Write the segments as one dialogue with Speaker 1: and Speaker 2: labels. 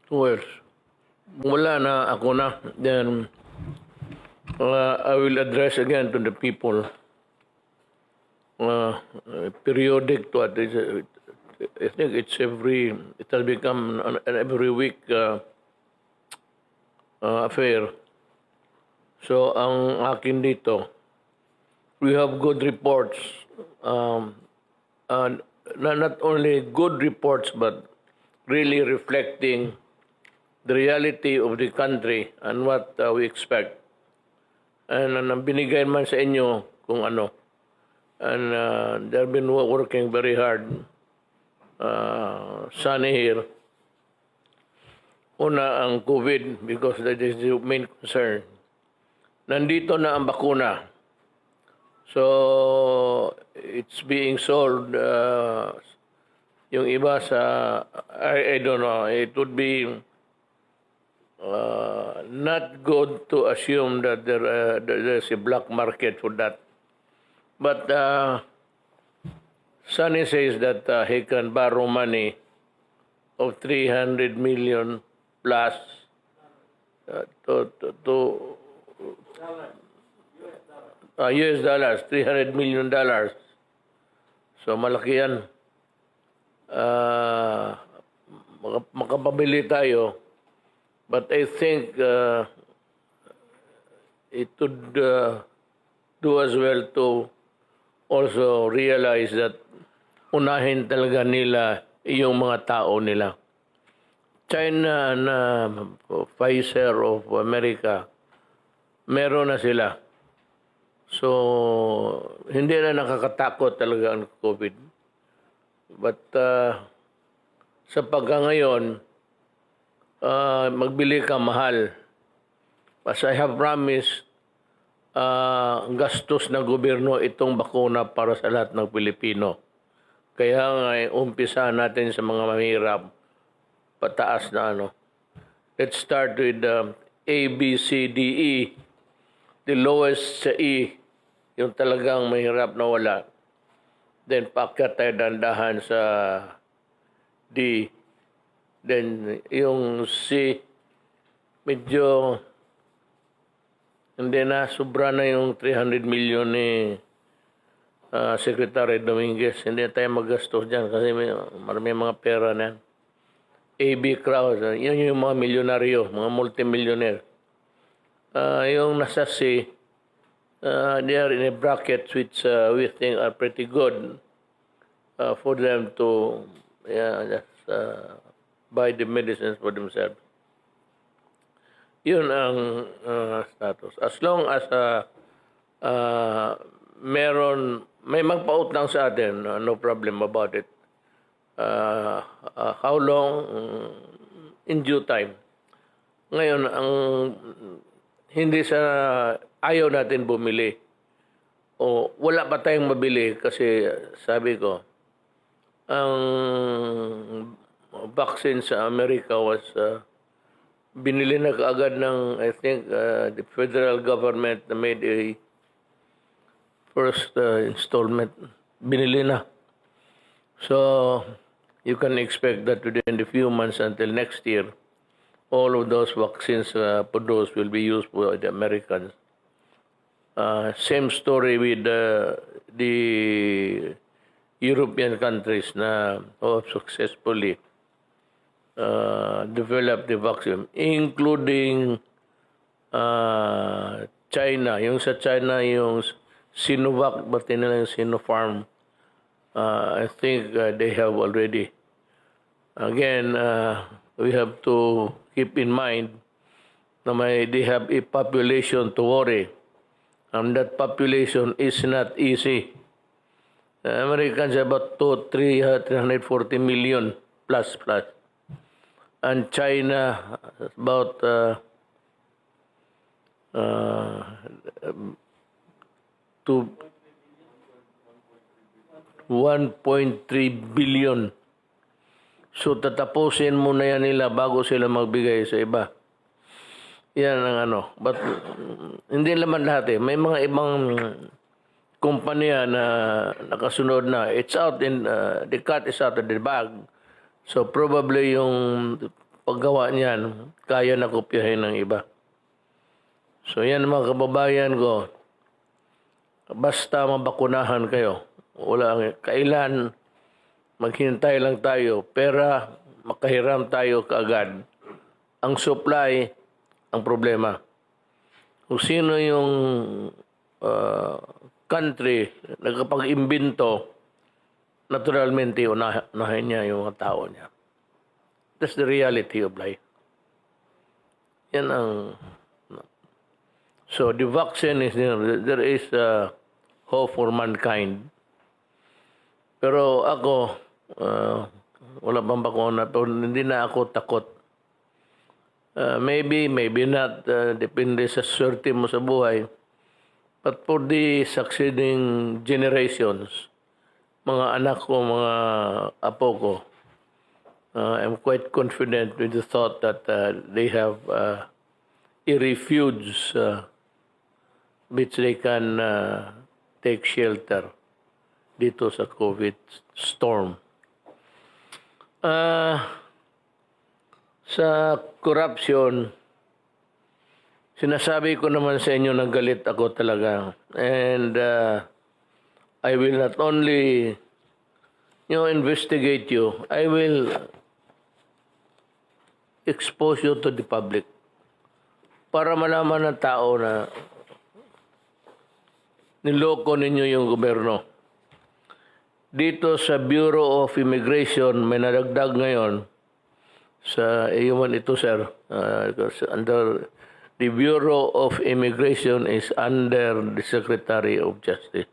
Speaker 1: Well, wala na ako na. Then, I will address again to the people. Periodic to at least, I think it has become an every week affair. So, ang akin dito, we have good reports. And not only good reports, but really reflecting the reality of the country and what we expect. And binigay man sa inyo kung ano. And they've been working very hard. Sunny here. Una ang COVID because that is the main concern. Nandito na ang bakuna. So, it's being sold. Yung iba sa, I don't know, it would be not good to assume that there's a black market for that. But Sunny says that he can borrow money of 300 million plus to US dollars, $300 million. So malaki yan. Makapabili tayo. But I think it would do as well to also realize that unahin talaga nila yung mga tao nila. China na Pfizer of America, meron na sila. So, hindi na nakakatakot talaga ang COVID. But sa pagkangayon, magbili ka mahal. As I have promised, gastos ng gobyerno itong bakuna para sa lahat ng Pilipino. Kaya nga, umpisa natin sa mga mahirap, pataas na ano. Let's start with A, B, C, D, E. The lowest sa E, yung talagang mahirap na wala. Then, paakyat tayo dandahan sa D. Then, yung C, medyo hindi na, sobra na yung 300 million ni Secretary Dominguez. Hindi tayo maggastos dyan kasi may mga pera na yan. AB crowd, yun yung mga milyonaryo, mga multimillionaire. Yung nasa C, they are in a bracket which we think are pretty good for them to just buy the medicines for themselves. Yun ang status. As long as may magpautang sa atin, no problem about it. How long? In due time. Ngayon, ang hindi sa ayaw natin bumili o wala pa tayong mabili kasi sabi ko, ang vaccine sa Amerika was binili na kaagad ng, I think, the federal government made a first installment. Binili na. So, you can expect that within a few months until next year, all of those vaccines produced will be used for the Americans. Same story with the European countries na successfully developed the vaccine, including China. Yung sa China, yung Sinovac, pati nila yung Sinopharm. I think they have already. Again, we have to keep in mind na they have a population to worry. And that population is not easy. Americans have about 340 million plus. And China about 1.3 billion. So tatapusin muna yan nila bago sila magbigay sa iba. Yan ang ano. But hindi naman lahat eh. May mga ibang kumpanya na nakasunod na. It's out in, the cat is out of the bag. So probably yung paggawa niyan, kaya na kopyahin ng iba. So yan mga kababayan ko, basta mabakunahan kayo. Wala kailan maghintay lang tayo, pera makahiram tayo kaagad. Ang supply ang problema. Kung sino yung country nagkapag-imbento, naturalmente unahin niya yung mga tao niya. That's the reality of life. Yan ang... So the vaccine is there is hope for mankind. Pero ako wala pang bakuna, pero hindi na ako takot. Maybe not, depende sa swerte mo sa buhay. But for the succeeding generations, mga anak ko, mga apo ko, I'm quite confident with the thought that they have a refuge which they can take shelter dito sa COVID storm. Sa corruption, sinasabi ko naman sa inyo na galit ako talaga. And I will not only investigate you, I will expose you to the public para malaman ng tao na niloko ninyo yung gobyerno. Dito sa Bureau of Immigration, may nadagdag ngayon sa ito sir, under the Bureau of Immigration is under the Secretary of Justice.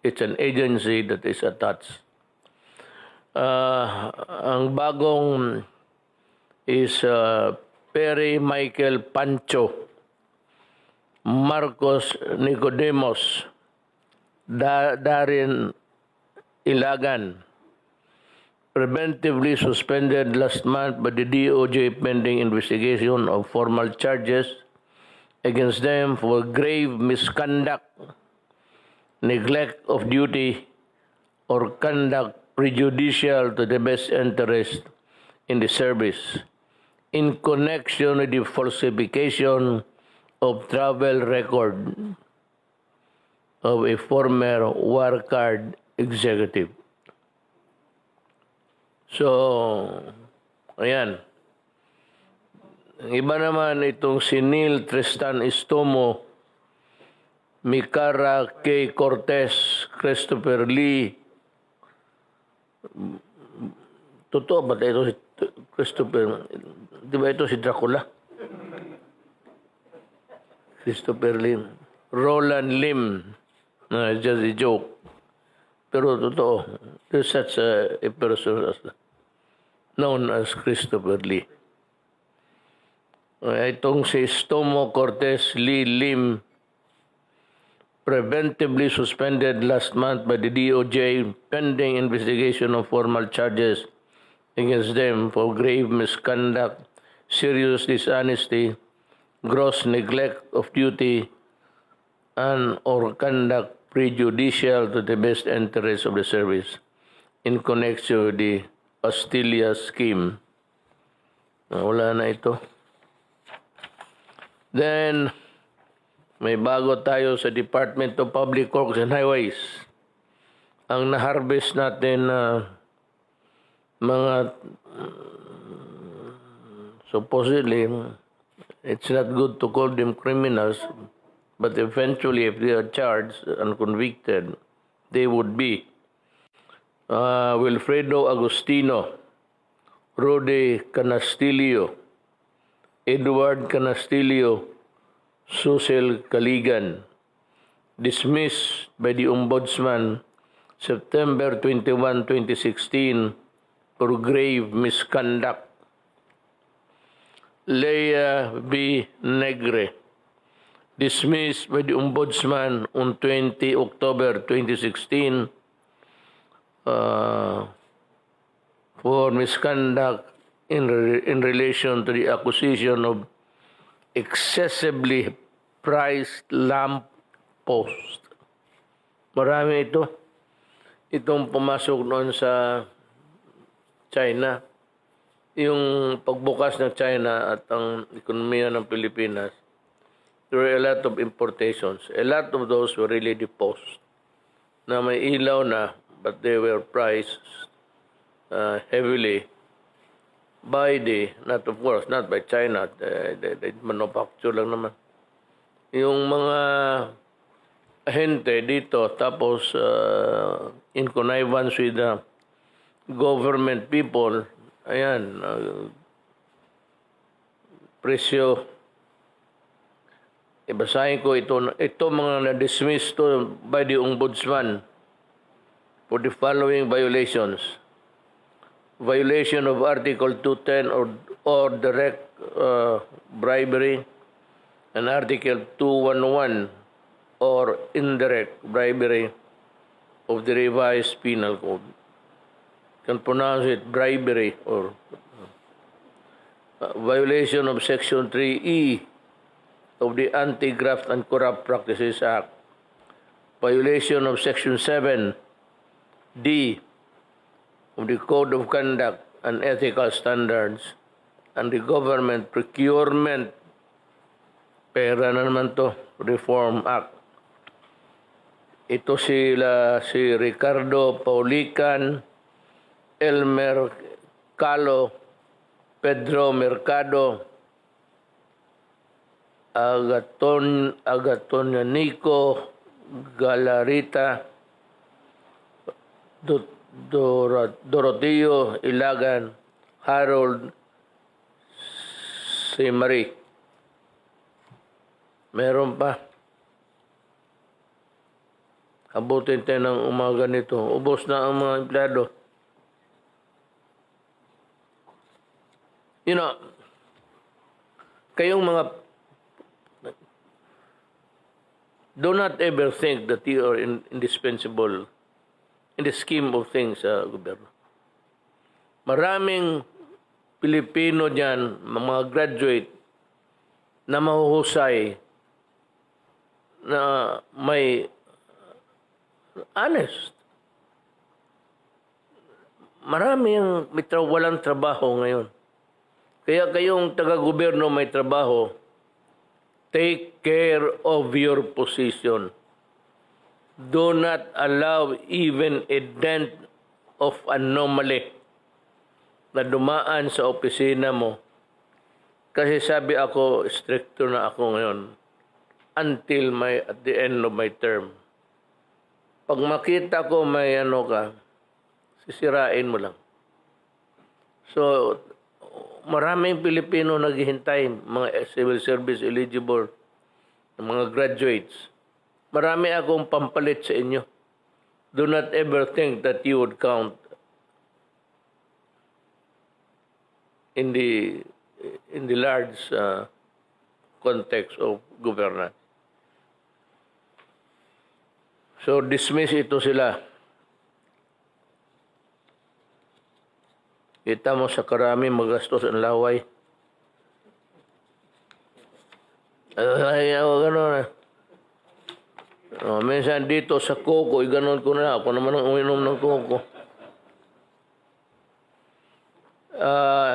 Speaker 1: It's an agency that is attached. Ang bagong is Perry Michael Pancho, Marcos Nicodemus, Darin Ilagan, preventively suspended last month by the DOJ pending investigation of formal charges against them for grave misconduct, neglect of duty, or conduct prejudicial to the best interest in the service in connection with the falsification of travel record of a former war card executive. So, ayan. Iba naman itong si Neil Tristan Estomo, Micara K. Cortez, Christopher Lee. Totoo ba ito si Christopher? Di ba ito si Dracula? Christopher Lim. Roland Lim. Just a joke. Pero totoo. There's such a person known as Christopher Lee. Itong si Estomo Cortez Lee Lim, preventively suspended last month by the DOJ pending investigation of formal charges against them for grave misconduct, serious dishonesty, gross neglect of duty, and or conduct prejudicial to the best interest of the service in connection with the Pastilla scheme. Wala na ito. Then, may bago tayo sa Department of Public Works and Highways. Ang na-harvest natin mga supposedly, it's not good to call them criminals, but eventually if they are charged and convicted, they would be Wilfredo Agustino, Rode Canastillo, Edward Canastillo, Susel Caligan, dismissed by the Ombudsman September 21, 2016 for grave misconduct. Leia B. Negre, dismissed by the Ombudsman on 20 October 2016 for misconduct in relation to the acquisition of excessively priced lamp post. Marami ito. Itong pumasok noon sa China. yung pagbukas ng China at ang ekonomiya ng Pilipinas, there were a lot of importations. A lot of those were really deposed. Na may ilaw na, but they were priced heavily by not of course, not by China, they manufacture lang naman. Yung mga ahente dito, tapos in connivance with the government people, ayan, presyo. Ibasahin ko ito mga na-dismiss to by the Ombudsman for the following violations. Violation of Article 210 or direct bribery, and Article 211 or indirect bribery of the revised penal code. You can pronounce it bribery or violation of Section 3E of the Anti-Graft and Corrupt Practices Act, violation of Section 7D of the Code of Conduct and Ethical Standards, and the Government Procurement, pera na naman to, Reform Act. Ito si Ricardo Paulican, Elmer Calo, Pedro Mercado, Nico Galarita, Doroteo Ilagan, Harold Marie. Meron pa. Abutin tayo ng umaga nito. Ubos na ang mga empleyado. You know, kayong mga do not ever think that you are indispensable in the scheme of things sa gobyerno. Maraming Pilipino dyan, mga graduate, na mahuhusay, na may honest. Marami yung walang trabaho ngayon. Kaya kayong taga-gobyerno may trabaho, take care of your position. Do not allow even a dent of anomaly na dumaan sa opisina mo. Kasi sabi ako, stricto na ako ngayon until at the end of my term. Pag makita ko may sisirain mo lang. So, maraming Pilipino naghihintay, mga civil service eligible, mga graduates. Marami akong pampalit sa inyo. Do not ever think that you would count in the large context of governance. So dismiss ito sila. Kita mo sa karami magastos ang laway. Ayaw gano'n. Minsan dito sa koko, gano'n ko na. Ako naman ang uminom ng koko.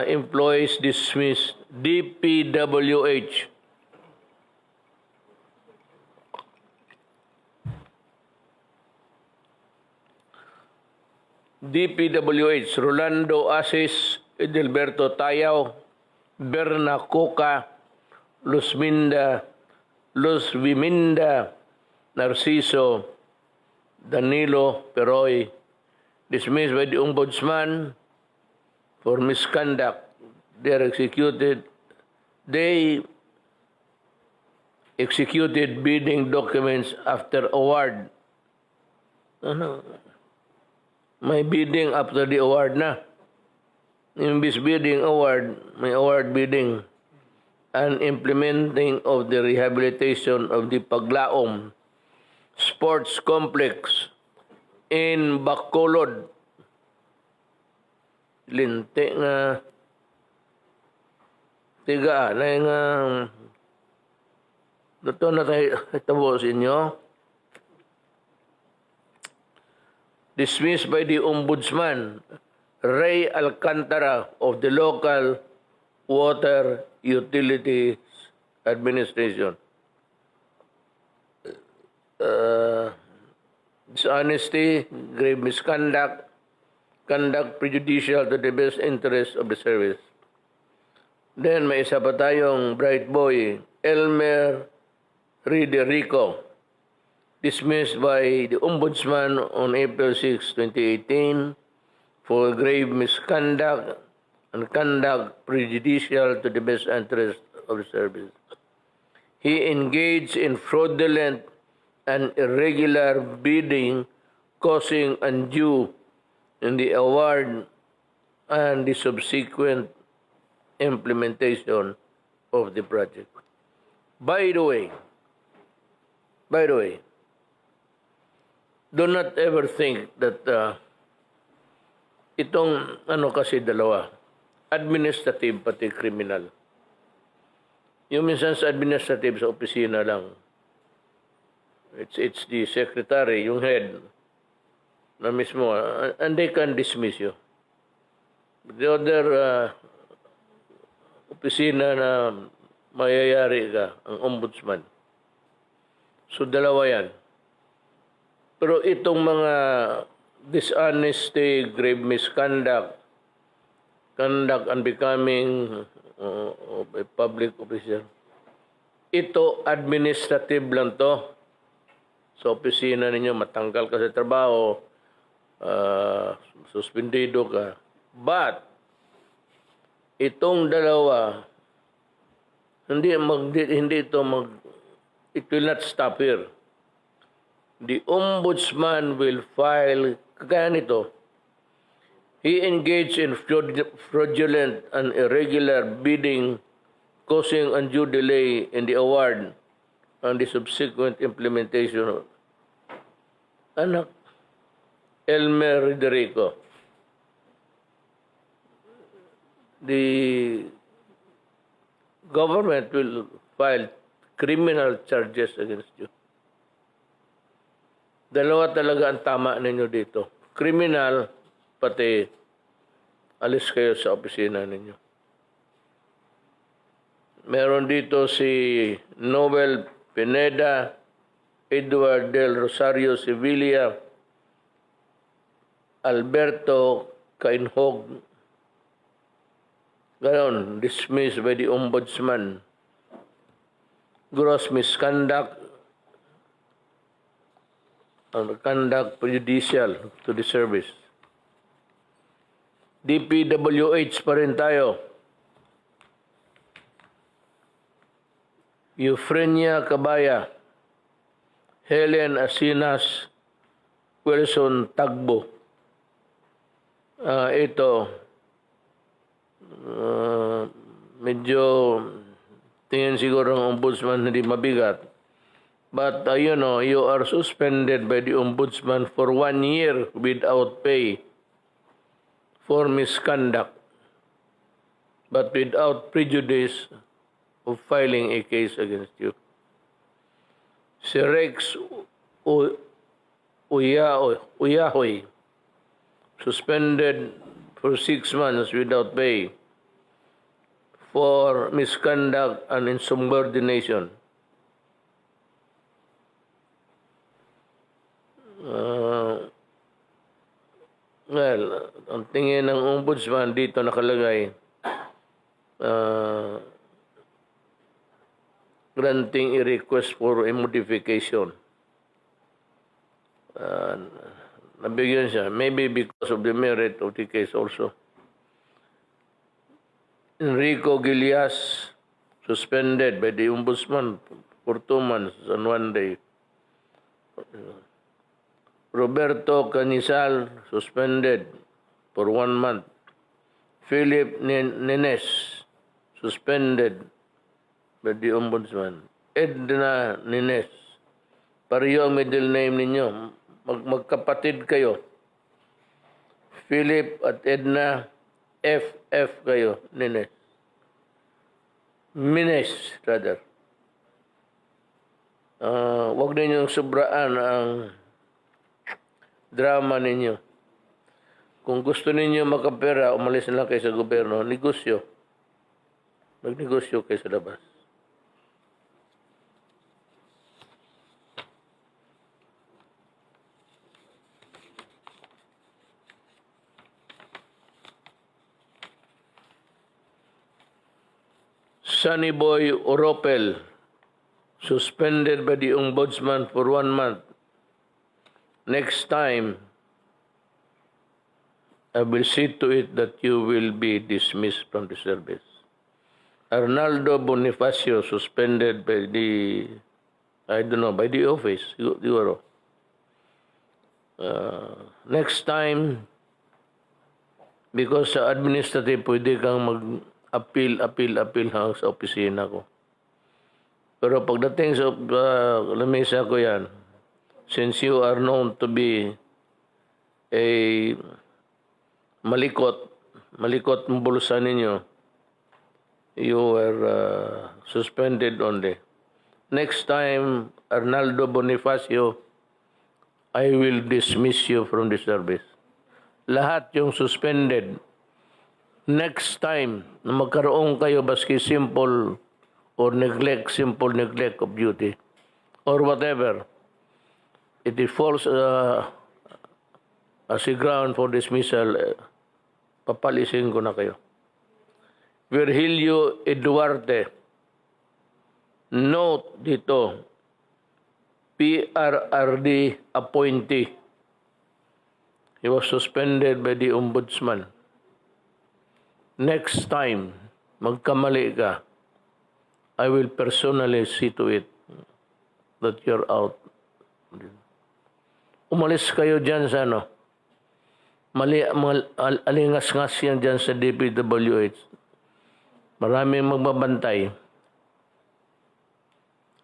Speaker 1: Employees dismissed. DPWH. DPWH, Rolando Asis, Edelberto Tayaw, Berna Coca, Luz Viminda, Narciso, Danilo Peroy, dismissed by the Ombudsman for misconduct. They executed bidding documents after award. May bidding after the award na. Imbis bidding award, may award bidding. And implementing of the rehabilitation of the Paglaom Sports Complex in Bacolod. Linti nga tiga na nga dito na tayo itabo sa inyo. Dismissed by the Ombudsman Ray Alcantara of the local Water Utilities Administration. Dishonesty, grave misconduct, conduct prejudicial to the best interest of the service. Then may isa pa tayong bright boy, Elmer Rodrigo, dismissed by the Ombudsman on April 6, 2018 for grave misconduct and conduct prejudicial to the best interest of the service. He engaged in fraudulent and irregular bidding, causing undue in the award and the subsequent implementation of the project. By the way, do not ever think that itong kasi dalawa, administrative pati criminal. Yung minsan sa administrative sa opisina lang, it's the secretary, yung head na mismo, and they can dismiss you. The other opisina na mayayari ka, ang ombudsman. So dalawa yan. Pero itong mga dishonesty, grave misconduct, conduct unbecoming of a public official, ito administrative lang to. Sa opisina ninyo, matanggal ka sa trabaho, suspendido ka. But, itong dalawa, it will not stop here. The ombudsman will file, kaya nito, he engaged in fraudulent and irregular bidding, causing undue delay in the award and the subsequent implementation of anak Elmer Rodrigo. The government will file criminal charges against you. Dalawa talaga ang tama ninyo dito. Criminal, pati alis kayo sa opisina ninyo. Meron dito si Noel Pineda, Edward del Rosario Sevilla, Alberto Cainhog. Ganon, dismissed by the Ombudsman. Gross misconduct and conduct prejudicial to the service. DPWH pa rin tayo. Eufrenia Cabaya, Helen Asinas, Wilson Tagbo. Ito, medyo tingin siguro ng ombudsman hindi mabigat. But, you are suspended by the ombudsman for 1 year without pay for misconduct, but without prejudice of filing a case against you. Si Rex Uyahoy, suspended for 6 months without pay for misconduct and insubordination. Well, ang tingin ng ombudsman dito nakalagay, granting a request for a modification. Nabigyan siya, maybe because of the merit of the case also. Enrico Gilias, suspended by the ombudsman for 2 months and 1 day. Roberto Canisal, suspended for 1 month. Philip Nenes, suspended by the ombudsman. Edna Nenes, pareho ang middle name ninyo. Magkapatid kayo. Philip at Edna, FF kayo, Nenes. Mines, rather. Huwag ninyong sobraan ang drama ninyo. Kung gusto ninyo makapera, umalis na lang kayo sa gobyerno, negosyo. Magnegosyo kayo sa labas. Sunny Boy Oropel, suspended by the Ombudsman for 1 month. Next time, I will see to it that you will be dismissed from the service. Arnaldo Bonifacio, suspended by the, by the office, siguro. Next time, because sa administrative, pwede kang mag-appeal hang sa opisina ko. Pero pagdating sa lamesa ko yan, since you are known to be a malikot ang bulsa ninyo, you were suspended only. Next time, Arnaldo Bonifacio, I will dismiss you from the service. Lahat yung suspended. Next time na magkaroon kayo baski simple simple neglect of duty, or whatever, it falls as a ground for dismissal, papalisin ko na kayo. Virgilio Duarte, note dito, PRRD appointee. He was suspended by the Ombudsman. Next time, magkamali ka, I will personally see to it that you're out. Umalis kayo dyan sa alingas-ngas yan dyan sa DPWH. Maraming magbabantay.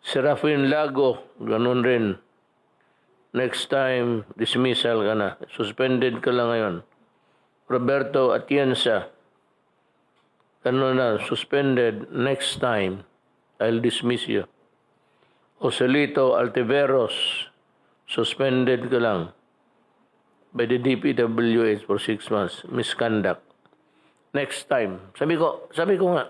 Speaker 1: Serafin Lago, ganun rin. Next time, dismissal ka na. Suspended ka lang ngayon. Roberto Atienza, ganun na, suspended. Next time, I'll dismiss you. Joselito Altiveros, suspended ka lang by the DPWH for 6 months. Misconduct. Next time. Sabi ko nga,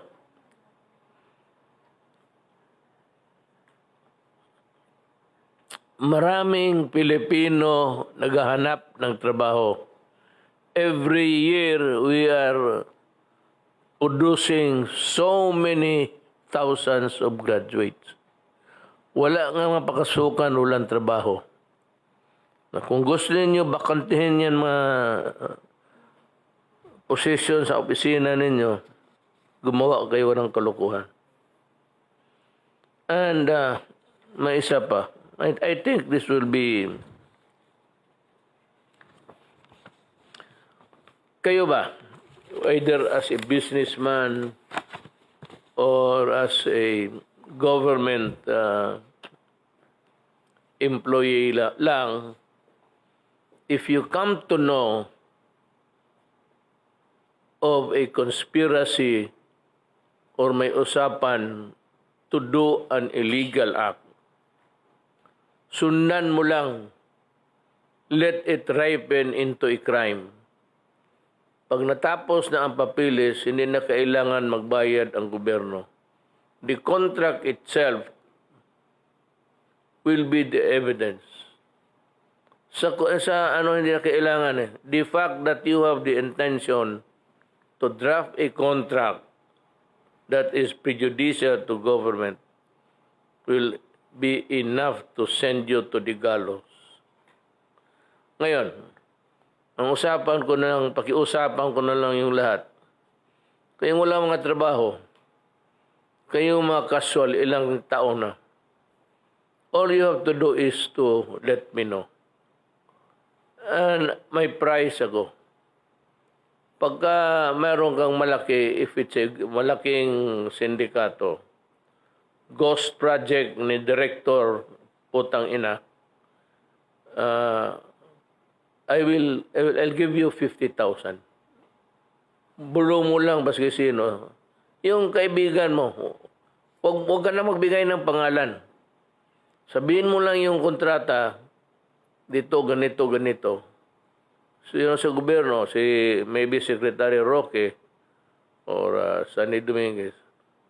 Speaker 1: maraming Pilipino naghahanap ng trabaho. Every year, we are producing so many thousands of graduates. Wala nga mapakasukan, walang trabaho. Na kung gusto niyo bakantihin yan mga posisyon sa opisina ninyo, gumawa kayo ng kalukuhan. And may isa pa. I think this will be... Kayo ba, either as a businessman or as a government employee lang, if you come to know of a conspiracy or may usapan to do an illegal act, sundan mo lang, let it ripen into a crime. Pag natapos na ang papilis, hindi na kailangan magbayad ang gobyerno. The contract itself will be the evidence. Sa hindi na kailangan The fact that you have the intention to draft a contract that is prejudicial to government will be enough to send you to the gallows. Ngayon, pakiusapan ko na lang yung lahat. Kayong wala mga trabaho, kayong mga casual, ilang taon na. All you have to do is to let me know. And may price ako. Pagka mayroon kang malaki, if it's a malaking sindikato, ghost project ni director, putang ina, I'll give you 50,000. Bulo mo lang baski sino. Yung kaibigan mo, huwag ka na magbigay ng pangalan. Sabihin mo lang yung kontrata, dito, ganito, ganito. sa gobyerno, maybe Secretary Roque or Sunny Dominguez,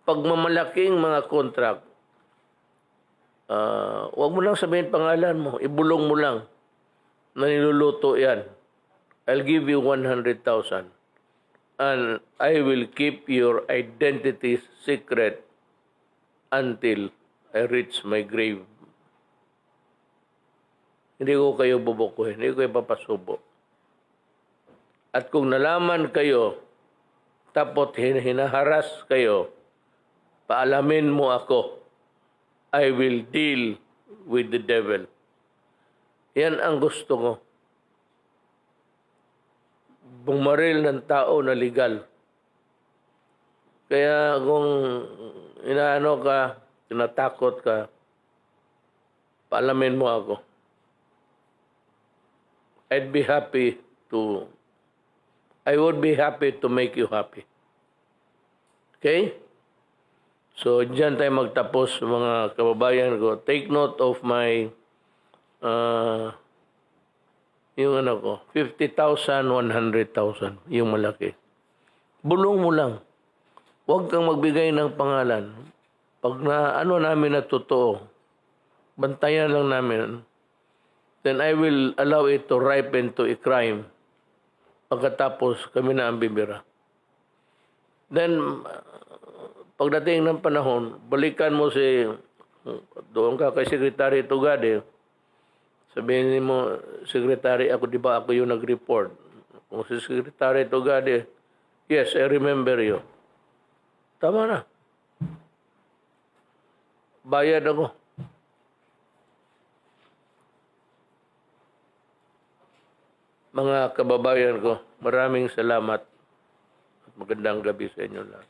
Speaker 1: pag mamalaking mga contract, huwag mo lang sabihin pangalan mo, ibulong mo lang na niluluto yan. I'll give you 100,000 and I will keep your identity secret until I reach my grave. Hindi ko kayo bubukuhin, hindi ko kayo papasubo. At kung nalaman kayo, tapos hinaharas kayo, paalamin mo ako, I will deal with the devil. Yan ang gusto ko. Bumaril ng tao na legal. Kaya kung inaano ka, tinatakot ka, paalamin mo ako. I would be happy to make you happy. Okay? So, dyan tayo magtapos, mga kababayan ko. Take note of my, yung 50,000, 100,000, yung malaki. Bulong mo lang. Huwag kang magbigay ng pangalan. Pag namin na totoo, bantayan lang namin, then I will allow it to ripen to a crime. Pagkatapos, kami na ang bibira. Then, pagdating ng panahon, balikan mo doon ka kay Secretary Tugade, sabihin mo, Secretary, di ba ako yung nag-report? Kung si Secretary Tugade, yes, I remember you. Tama na. Bayad ako. Mga kababayan ko, maraming salamat at magandang gabi sa inyo lahat.